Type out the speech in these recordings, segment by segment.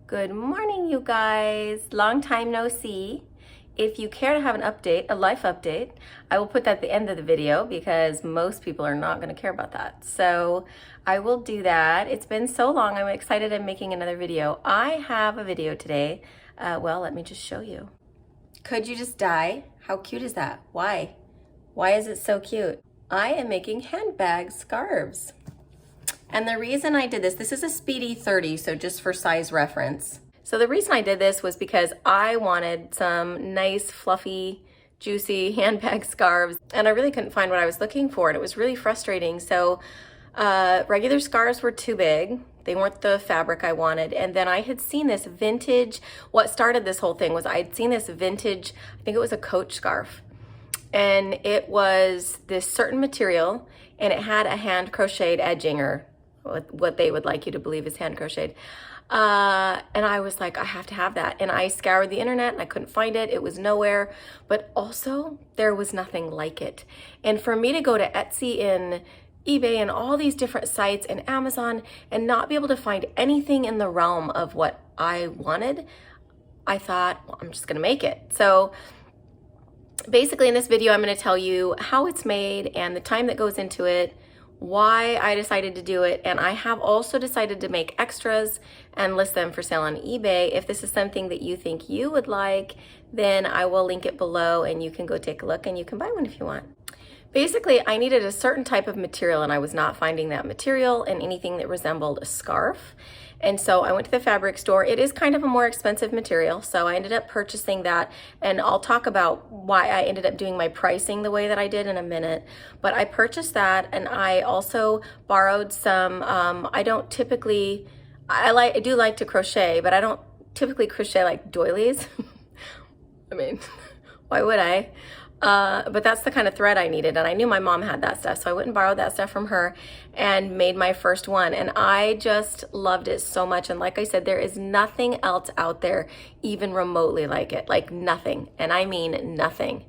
Good morning, you guys. Long time no see. If you care to have an update, a life update, I will put that at the end of the video because most people are not going to care about that. So I will do that. It's been so long. I'm excited I'm making another video. I have a video today. Well, let me just show you. Could you just die? How cute is that? Why? Why is it so cute? I am making handbag scarves. And the reason I did this is a Speedy 30, so just for size reference. So the reason I did this was because I wanted some nice, fluffy, juicy handbag scarves, and I really couldn't find what I was looking for, and it was really frustrating. So regular scarves were too big. They weren't the fabric I wanted. And then I had seen this vintage, what started this whole thing was I'd seen this vintage, I think it was a Coach scarf. And it was this certain material, and it had a hand crocheted edging, or what they would like you to believe is hand crocheted. And I was like, I have to have that. And I scoured the internet and I couldn't find it. It was nowhere, but also there was nothing like it. And for me to go to Etsy and eBay and all these different sites and Amazon and not be able to find anything in the realm of what I wanted, I thought, well, I'm just gonna make it. So basically in this video, I'm gonna tell you how it's made and the time that goes into it, why I decided to do it, and I have also decided to make extras and list them for sale on eBay. If this is something that you think you would like, then I will link it below and you can go take a look and you can buy one if you want. Basically, I needed a certain type of material and I was not finding that material in anything that resembled a scarf. And so I went to the fabric store. It is kind of a more expensive material, so I ended up purchasing that, and I'll talk about why I ended up doing my pricing the way that I did in a minute. But I purchased that, and I also borrowed some, I don't typically, I do like to crochet, but I don't typically crochet like doilies. I mean, why would I? But that's the kind of thread I needed, and I knew my mom had that stuff, so I went and borrowed that stuff from her and made my first one, and I just loved it so much. And like I said, there is nothing else out there even remotely like it, like nothing, and I mean nothing.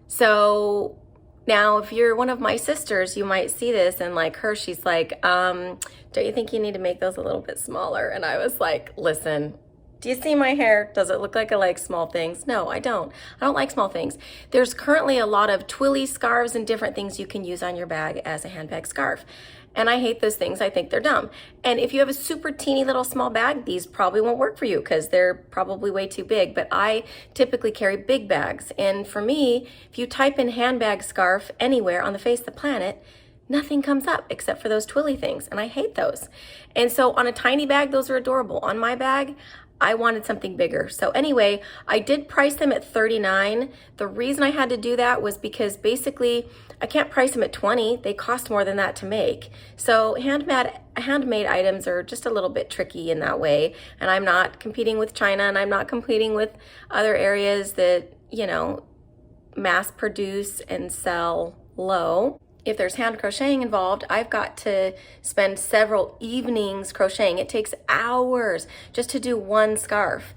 So now if you're one of my sisters, you might see this and like her, she's like, don't you think you need to make those a little bit smaller? And I was like, listen, do you see my hair? Does it look like I like small things? No, I don't. I don't like small things. There's currently a lot of twilly scarves and different things you can use on your bag as a handbag scarf. And I hate those things. I think they're dumb. And if you have a super teeny little small bag, these probably won't work for you because they're probably way too big. But I typically carry big bags. And for me, if you type in handbag scarf anywhere on the face of the planet, nothing comes up except for those twilly things. And I hate those. And so on a tiny bag, those are adorable. On my bag, I wanted something bigger. So anyway, I did price them at $39. The reason I had to do that was because basically I can't price them at $20. They cost more than that to make. So handmade items are just a little bit tricky in that way. And I'm not competing with China, and I'm not competing with other areas that, you know, mass produce and sell low. If there's hand crocheting involved, I've got to spend several evenings crocheting. It takes hours just to do one scarf.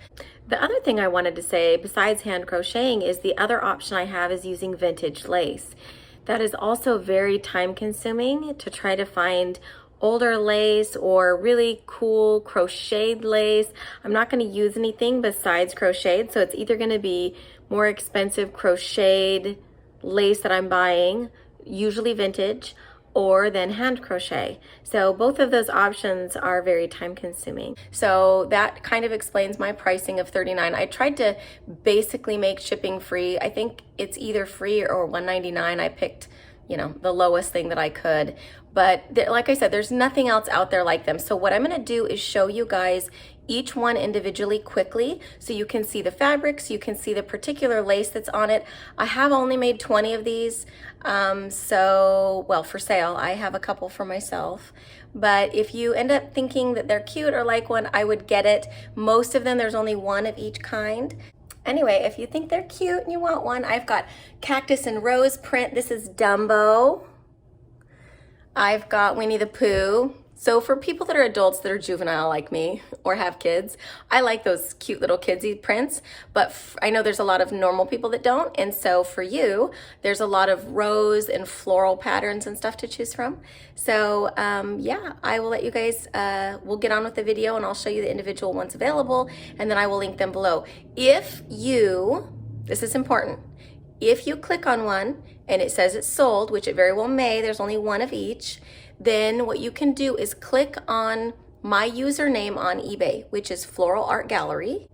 The other thing I wanted to say besides hand crocheting is the other option I have is using vintage lace. That is also very time consuming to try to find older lace or really cool crocheted lace. I'm not going to use anything besides crocheted, so it's either going to be more expensive crocheted lace that I'm buying, usually vintage, or then hand crochet. So both of those options are very time consuming. So that kind of explains my pricing of $39. I tried to basically make shipping free. I think it's either free or $1.99. I picked, you know, the lowest thing that I could. But like I said, there's nothing else out there like them. So what I'm gonna do is show you guys each one individually quickly so you can see the fabrics, you can see the particular lace that's on it. I have only made 20 of these, well, for sale. I have a couple for myself. But if you end up thinking that they're cute or like one, I would get it. Most of them, there's only one of each kind. Anyway, if you think they're cute and you want one, I've got cactus and rose print. This is Dumbo. I've got Winnie the Pooh. So for people that are adults that are juvenile like me or have kids, I like those cute little kidsy prints, but I know there's a lot of normal people that don't. And so for you, there's a lot of rose and floral patterns and stuff to choose from. So yeah, I will let you guys, we'll get on with the video and I'll show you the individual ones available and then I will link them below. If you, this is important, if you click on one and it says it's sold, which it very well may, there's only one of each, then what you can do is click on my username on eBay, which is Floral Art Gallery,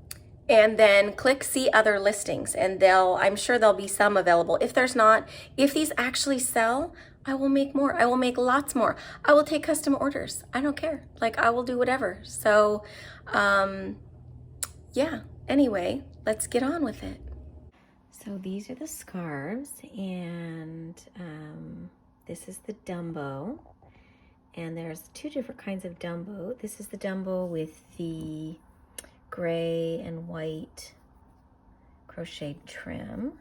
and then click see other listings, and I'm sure there'll be some available. If there's not, if these actually sell, I will make more. I will make lots more. I will take custom orders. I don't care. Like, I will do whatever. So yeah, anyway, let's get on with it. So these are the scarves, and this is the Dumbo. And there's two different kinds of Dumbo. This is the Dumbo with the gray and white crocheted trim.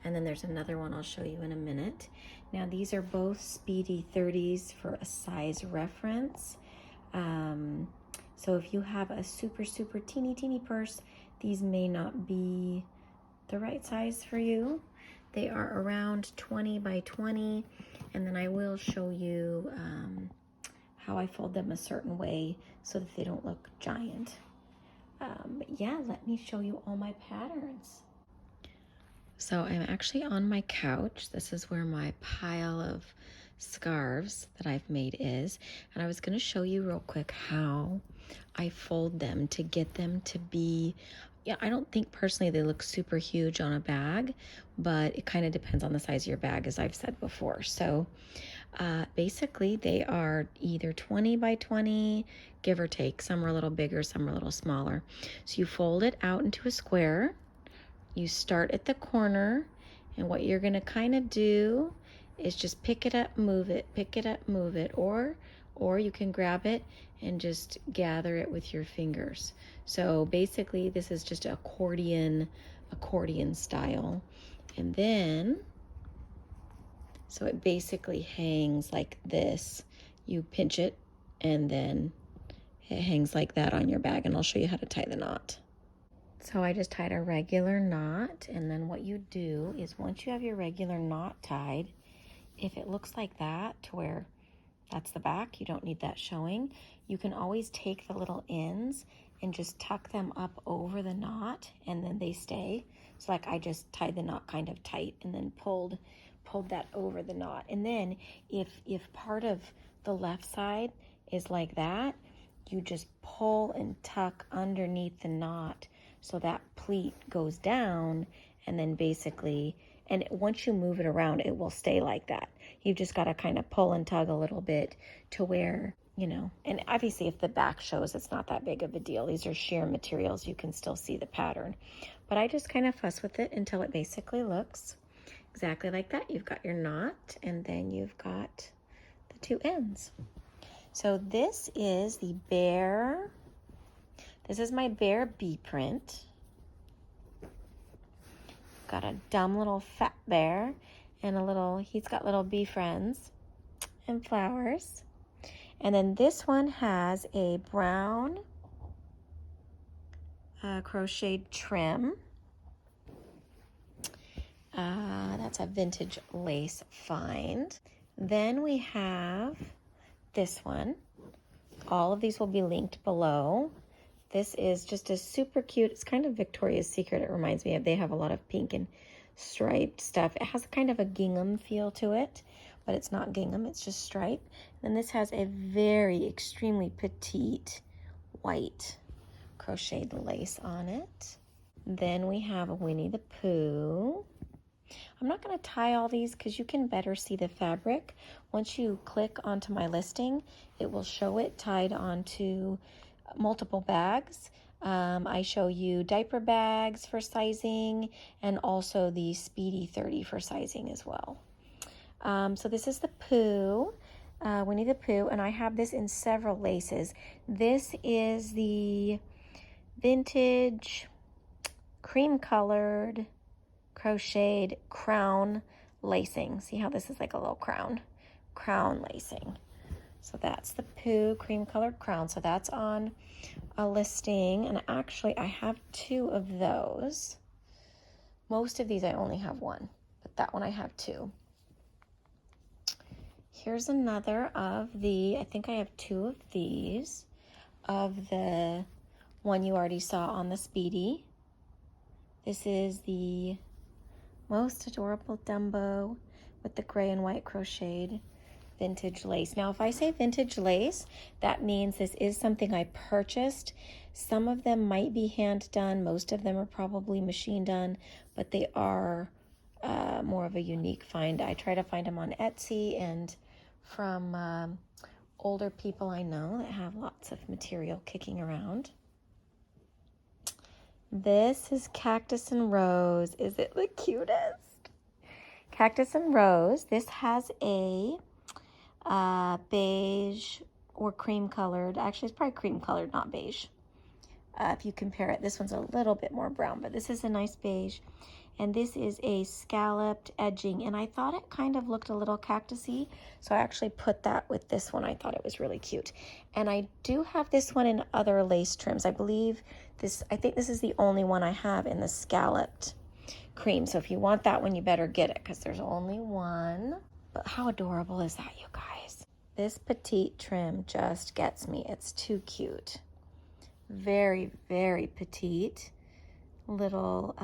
And then there's another one I'll show you in a minute. Now these are both Speedy 30s for a size reference. So if you have a super, super teeny purse, these may not be the right size for you. They are around 20 by 20. And then I will show you how I fold them a certain way so that they don't look giant. But yeah, let me show you all my patterns. So I'm actually on my couch. This is where my pile of scarves that I've made is. And I was gonna show you real quick how I fold them to get them to be, yeah, I don't think personally they look super huge on a bag, but it kind of depends on the size of your bag, as I've said before. So basically they are either 20 by 20, give or take. Some are a little bigger, some are a little smaller. So you fold it out into a square. You start at the corner, and what you're gonna kind of do is just pick it up, move it, pick it up, move it, or you can grab it and just gather it with your fingers. So basically this is just accordion style. And then, so it basically hangs like this. You pinch it and then it hangs like that on your bag, and I'll show you how to tie the knot. So I just tied a regular knot, and then what you do is once you have your regular knot tied, if it looks like that to where that's the back, you don't need that showing, you can always take the little ends and just tuck them up over the knot, and then they stay. So like I just tied the knot kind of tight and then pulled that over the knot. And then if part of the left side is like that, you just pull and tuck underneath the knot so that pleat goes down, and then basically, and once you move it around, it will stay like that. You've just got to kind of pull and tug a little bit to where, you know, and obviously if the back shows, it's not that big of a deal. These are sheer materials. You can still see the pattern. But I just kind of fuss with it until it basically looks exactly like that. You've got your knot, and then you've got the two ends. So this is the bear. This is my bear bee print. Got a dumb little fat bear and he's got little bee friends and flowers. And then this one has a brown crocheted trim. That's a vintage lace find. Then we have this one. All of these will be linked below. This is just a super cute, it's kind of Victoria's Secret. It reminds me of, they have a lot of pink and striped stuff. It has kind of a gingham feel to it, but it's not gingham, it's just striped. And this has a very extremely petite white crocheted lace on it. Then we have a Winnie the Pooh. I'm not going to tie all these because you can better see the fabric. Once you click onto my listing, it will show it tied onto multiple bags. I show you diaper bags for sizing, and also the Speedy 30 for sizing as well. So this is the Pooh, Winnie the Pooh, and I have this in several laces. This is the vintage cream colored crocheted crown lacing. See how this is like a little crown lacing. So that's the Pooh cream colored crown. So that's on a listing, and actually I have 2 of those. Most of these I only have 1, but that one I have 2. Here's another of the, I think I have 2 of these, of the one you already saw on the Speedy. This is the most adorable Dumbo with the gray and white crocheted vintage lace. Now, if I say vintage lace, that means this is something I purchased. Some of them might be hand done. Most of them are probably machine done, but they are more of a unique find. I try to find them on Etsy and from older people I know that have lots of material kicking around. This is Cactus and Rose. Is it the cutest? Cactus and Rose. This has a beige or cream colored. Actually, it's probably cream colored, not beige. If you compare it, this one's a little bit more brown, but this is a nice beige. And this is a scalloped edging, and I thought it kind of looked a little cactusy, so I actually put that with this one. I thought it was really cute. And I do have this one in other lace trims. I think this is the only one I have in the scalloped cream. So if you want that one, you better get it because there's only one. But how adorable is that, you guys? This Petite trim just gets me. It's too cute. Very, very petite. Little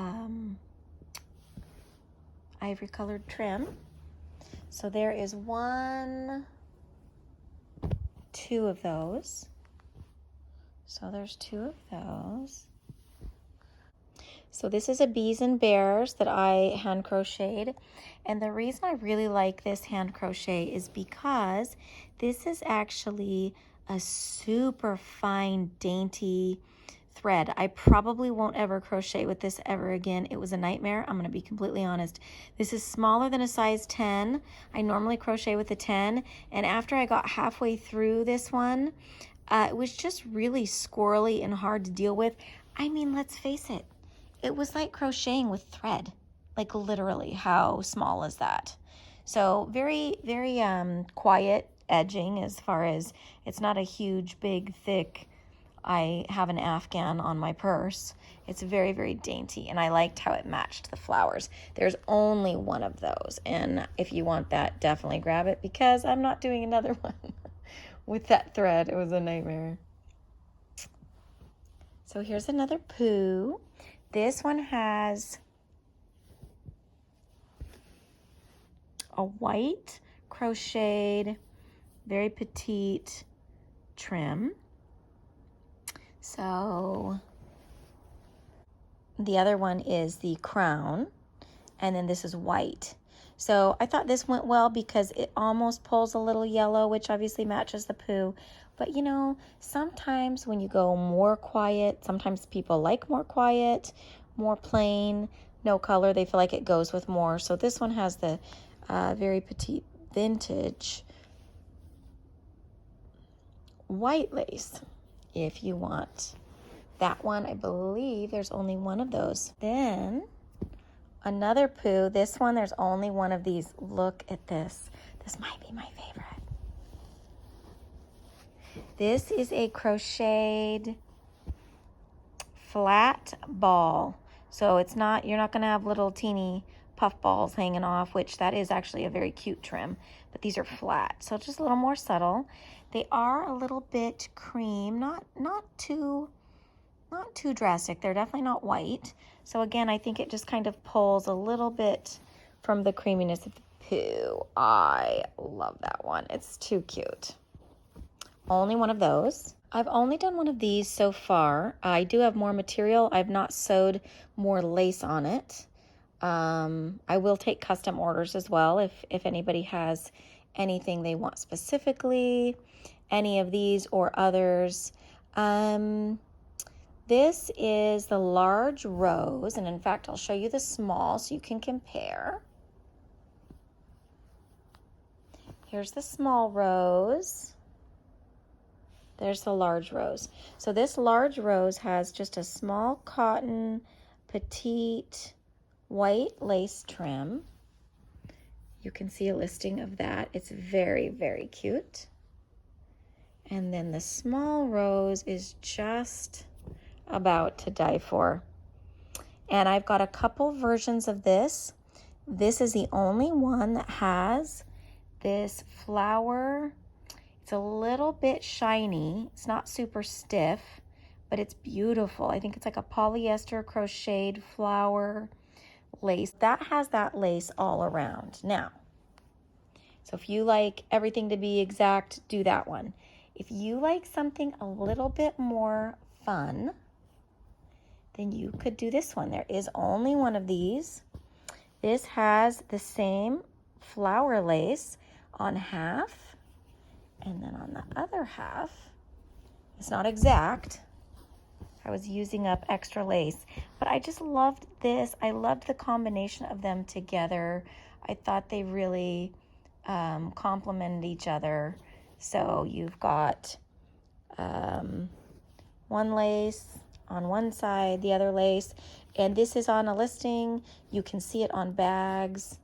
ivory colored trim. So there is 2 of those. So there's 2 of those. So this is a Bees and Bears that I hand crocheted. And the reason I really like this hand crochet is because this is actually a super fine, dainty thread. I probably won't ever crochet with this ever again. It was a nightmare. I'm going to be completely honest. This is smaller than a size 10. I normally crochet with a 10. And after I got halfway through this one, it was just really squirrely and hard to deal with. I mean, let's face it. It was like crocheting with thread. Like literally, how small is that? So very, very quiet edging as far as it's not a huge, big, thick, I have an Afghan on my purse. It's very, very dainty, and I liked how it matched the flowers. There's only 1 of those, and if you want that, definitely grab it because I'm not doing another one with that thread. It was a nightmare. So here's another Pooh. This one has a white crocheted, very petite trim. So the other one is the crown, and then this is white. So I thought this went well because it almost pulls a little yellow, which obviously matches the Pooh. But you know, sometimes when you go more quiet, sometimes people like more quiet, more plain, no color. They feel like it goes with more. So this one has the very petite vintage white lace. If you want that one, I believe there's only 1 of those. Then another Pooh. This one, there's only 1 of these. Look at this. This might be my favorite. This is a crocheted flat ball. So it's not, you're not going to have little teeny puff balls hanging off, which that is actually a very cute trim, but these are flat. So just a little more subtle. They are a little bit cream, not too drastic. They're definitely not white. So again, I think it just kind of pulls a little bit from the creaminess of the Pooh. I love that one. It's too cute. Only 1 of those. I've only done 1 of these so far. I do have more material. I've not sewed more lace on it. I will take custom orders as well if anybody has anything they want specifically, any of these or others. This is the large rose, and in fact, I'll show you the small so you can compare. Here's the small rose. There's the large rose. So this large rose has just a small cotton, petite, white lace trim. You can see a listing of that. It's very, very cute. And then the small rose is just about to die for. And I've got a couple versions of this. This is the only one that has this flower. It's a little bit shiny. It's not super stiff, but it's beautiful. I think it's like a polyester crocheted flower lace. That has that lace all around. Now, so if you like everything to be exact, do that one. If you like something a little bit more fun, then you could do this one. There is only one of these. This has the same flower lace on half, and then on the other half, it's not exact. I was using up extra lace, but I just loved this. I loved the combination of them together. I thought they really complemented each other. So you've got one lace on one side, the other lace, and this is on a listing. You can see it on bags.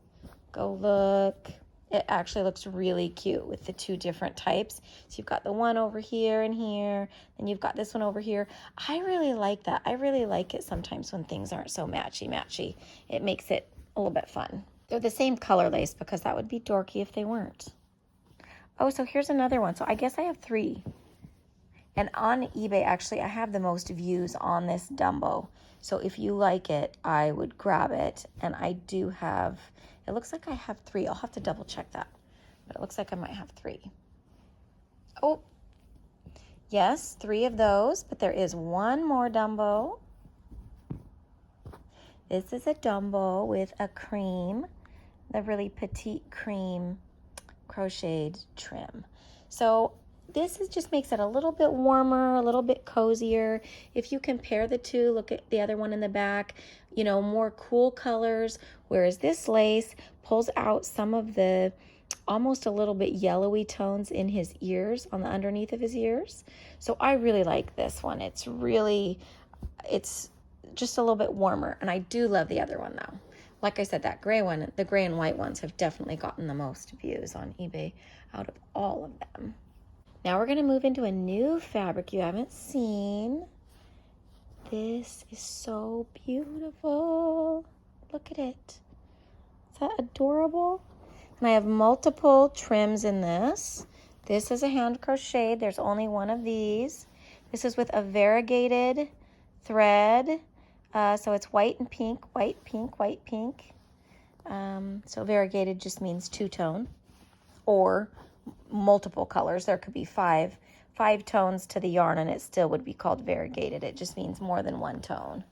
Go look. It actually looks really cute with the two different types. So you've got the one over here and here, and you've got this one over here. I really like that. I really like it sometimes when things aren't so matchy-matchy. It makes it a little bit fun. They're the same color lace because that would be dorky if they weren't. Oh, so here's another one. So I guess I have 3. And on eBay, actually, I have the most views on this Dumbo. So if you like it, I would grab it. And I do have, it looks like I have 3. I'll have to double check that. But it looks like I might have 3. Oh, yes, 3 of those. But there is one more Dumbo. This is a Dumbo with a cream, the really petite cream crocheted trim. So this just makes it a little bit warmer, a little bit cozier. If you compare the two, look at the other one in the back, you know, more cool colors, whereas this lace pulls out some of the almost a little bit yellowy tones in his ears, on the underneath of his ears. So I really like this one. It's just a little bit warmer, and I do love the other one though. Like I said, that gray one, the gray and white ones have definitely gotten the most views on eBay out of all of them. Now we're going to move into a new fabric you haven't seen. This is so beautiful. Look at it. Is that adorable? And I have multiple trims in this. This is a hand crochet. There's only one of these. This is with a variegated thread. So it's white and pink, white, pink, white, pink. So variegated just means two-tone or multiple colors. There could be five tones to the yarn and it still would be called variegated. It just means more than one tone.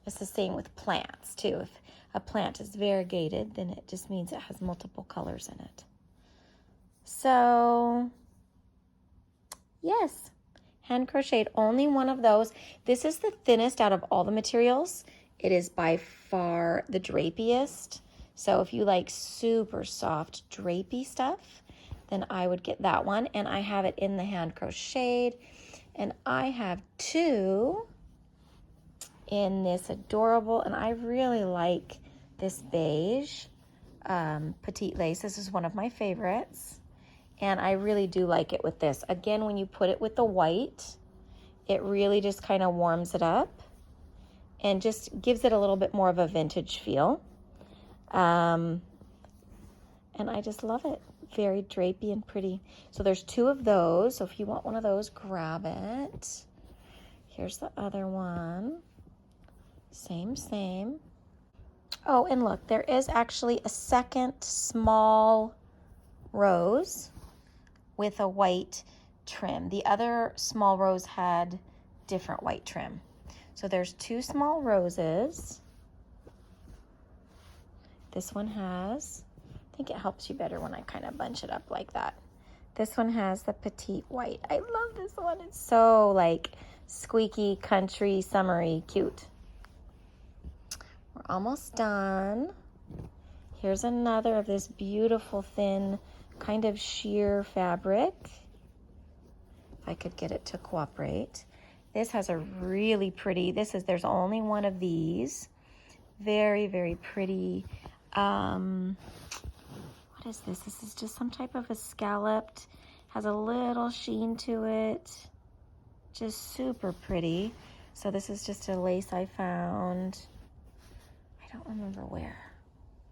It's the same with plants too. If a plant is variegated, then it just means it has multiple colors in it. So yes, hand crocheted, only one of those. This is the thinnest out of all the materials. It is by far the drapiest. So if you like super soft drapey stuff, then I would get that one. And I have it in the hand crocheted. And I have 2 in this adorable, and I really like this beige petite lace. This is one of my favorites. And I really do like it with this. Again, when you put it with the white, it really just kind of warms it up and just gives it a little bit more of a vintage feel. And I just love it. Very drapey and pretty. So there's 2 of those. So if you want one of those, grab it. Here's the other one. Same. Oh, and look, there is actually a second small rose with a white trim. The other small rose had different white trim. So there's 2 small roses. This one has, I think it helps you better when I kind of bunch it up like that. This one has the petite white. I love this one. It's so like squeaky, country, summery, cute. We're almost done. Here's another of this beautiful thin kind of sheer fabric. If I could get it to cooperate. This has a really pretty, there's only one of these. Very, very pretty. What is this? This is just some type of a scalloped, Has a little sheen to it. Just super pretty. So this is just a lace I found. I don't remember where.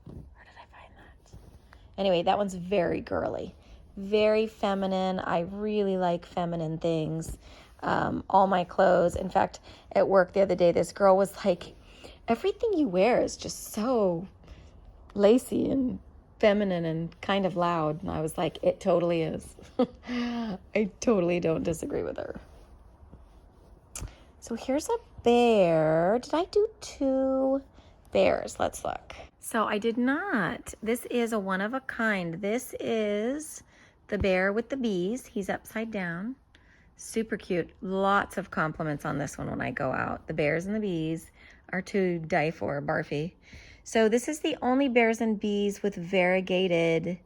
Where did I find that? Anyway, that one's very girly. Very feminine. I really like feminine things. All my clothes. In fact, at work the other day, this girl was like, everything you wear is just so lacy and feminine and kind of loud. And I was like, it totally is. I totally don't disagree with her. So here's a bear. Did I do 2 bears? Let's look. So I did not. This is a one of a kind. This is the bear with the bees. He's upside down. Super cute. Lots of compliments on this one when I go out. The bears and the bees are to die for, barfy. So this is the only bears and bees with variegated.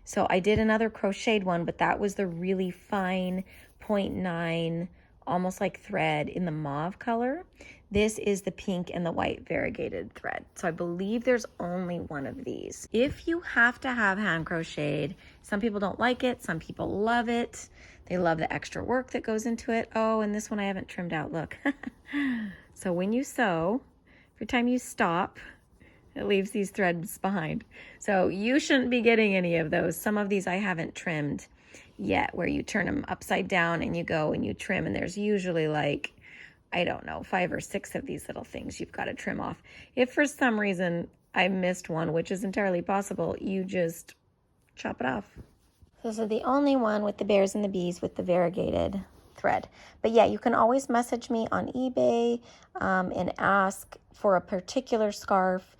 So I did another crocheted one, but that was the really fine 0.9, almost like thread in the mauve color. This is the pink and the white variegated thread. So I believe there's only one of these. If you have to have hand crocheted, some people don't like it, some people love it. They love the extra work that goes into it. Oh, and this one I haven't trimmed out, look. So when you sew, every time you stop, it leaves these threads behind. So you shouldn't be getting any of those. Some of these I haven't trimmed yet, where you turn them upside down and you go and you trim, and there's usually like, I don't know, 5 or 6 of these little things you've got to trim off. If for some reason I missed one, which is entirely possible, you just chop it off. This is the only one with the bears and the bees with the variegated thread. But yeah, you can always message me on eBay and ask for a particular scarf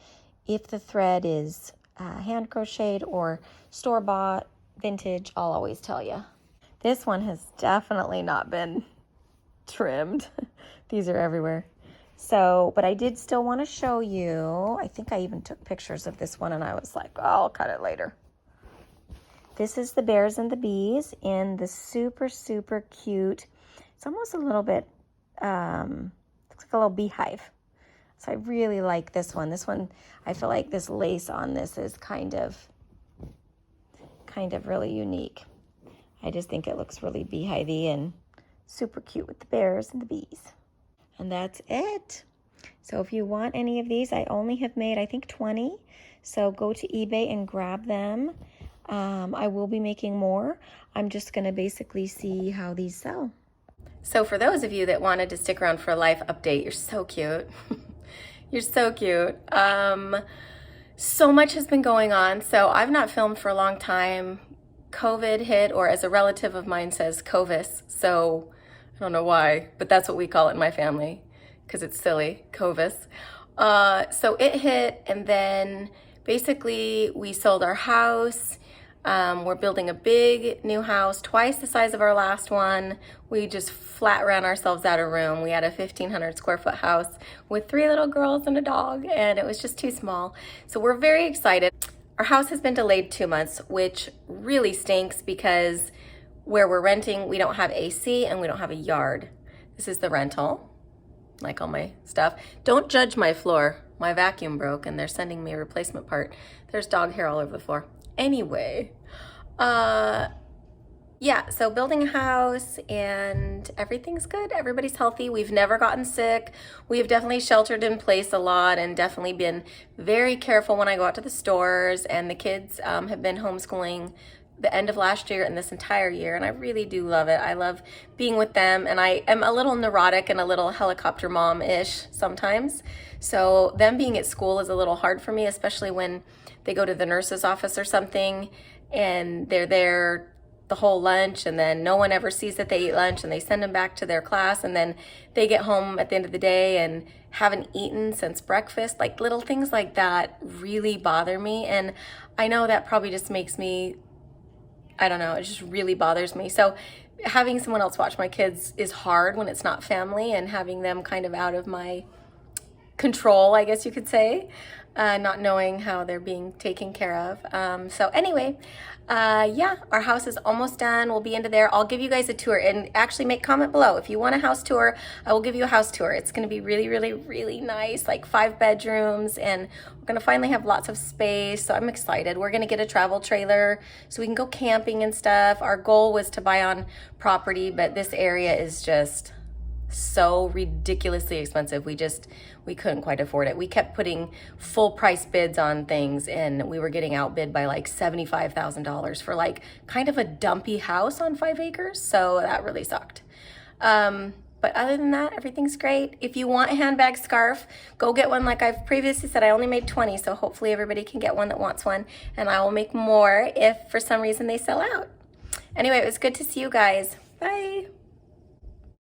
if the thread is hand crocheted or store-bought, vintage. I'll always tell you. This one has definitely not been trimmed. These are everywhere. So, but I did still want to show you. I think I even took pictures of this one and I was like, oh, I'll cut it later. This is the bears and the bees in the super, super cute. It's almost a little bit, looks like a little beehive. So I really like this one. This one, I feel like this lace on this is kind of really unique. I just think it looks really beehivey and super cute with the bears and the bees. And that's it. So if you want any of these, I only have made, I think, 20. So go to eBay and grab them. I will be making more. I'm just going to basically see how these sell. So for those of you that wanted to stick around for a life update, you're so cute. You're so cute. So much has been going on. So I've not filmed for a long time. COVID hit, or as a relative of mine says, Covis. So I don't know why, but that's what we call it in my family because it's silly, Covis. So it hit, and then basically we sold our house. We're building a big new house, twice the size of our last one. We just flat ran ourselves out of room. We had a 1,500 square foot house with 3 little girls and a dog, and it was just too small. So we're very excited. Our house has been delayed 2 months, which really stinks because where we're renting, we don't have AC and we don't have a yard. This is the rental, like all my stuff. Don't judge my floor. My vacuum broke and they're sending me a replacement part. There's dog hair all over the floor. Anyway, yeah, so building a house and everything's good. Everybody's healthy. We've never gotten sick. We've definitely sheltered in place a lot and definitely been very careful when I go out to the stores, and the kids have been homeschooling the end of last year and this entire year, and I really do love it. I love being with them, and I am a little neurotic and a little helicopter mom-ish sometimes. So them being at school is a little hard for me, especially when they go to the nurse's office or something and they're there the whole lunch, and then no one ever sees that they eat lunch, and they send them back to their class, and then they get home at the end of the day and haven't eaten since breakfast. Like little things like that really bother me, and I know that probably just makes me, I don't know, it just really bothers me. So having someone else watch my kids is hard when it's not family, and having them kind of out of my control, I guess you could say. not knowing how they're being taken care of. So anyway, yeah, our house is almost done. We'll be into there. I'll give you guys a tour, and actually make comment below. If you want a house tour, I will give you a house tour. It's gonna be really, really, really nice, like 5 bedrooms, and we're gonna finally have lots of space, so I'm excited. We're gonna get a travel trailer so we can go camping and stuff. Our goal was to buy on property, but this area is just so ridiculously expensive. We couldn't quite afford it. We kept putting full price bids on things, and we were getting outbid by like $75,000 for like kind of a dumpy house on 5 acres. So that really sucked. But other than that, everything's great. If you want a handbag scarf, go get one. Like I've previously said, I only made 20, so hopefully everybody can get one that wants one, and I will make more if for some reason they sell out. Anyway, it was good to see you guys. Bye.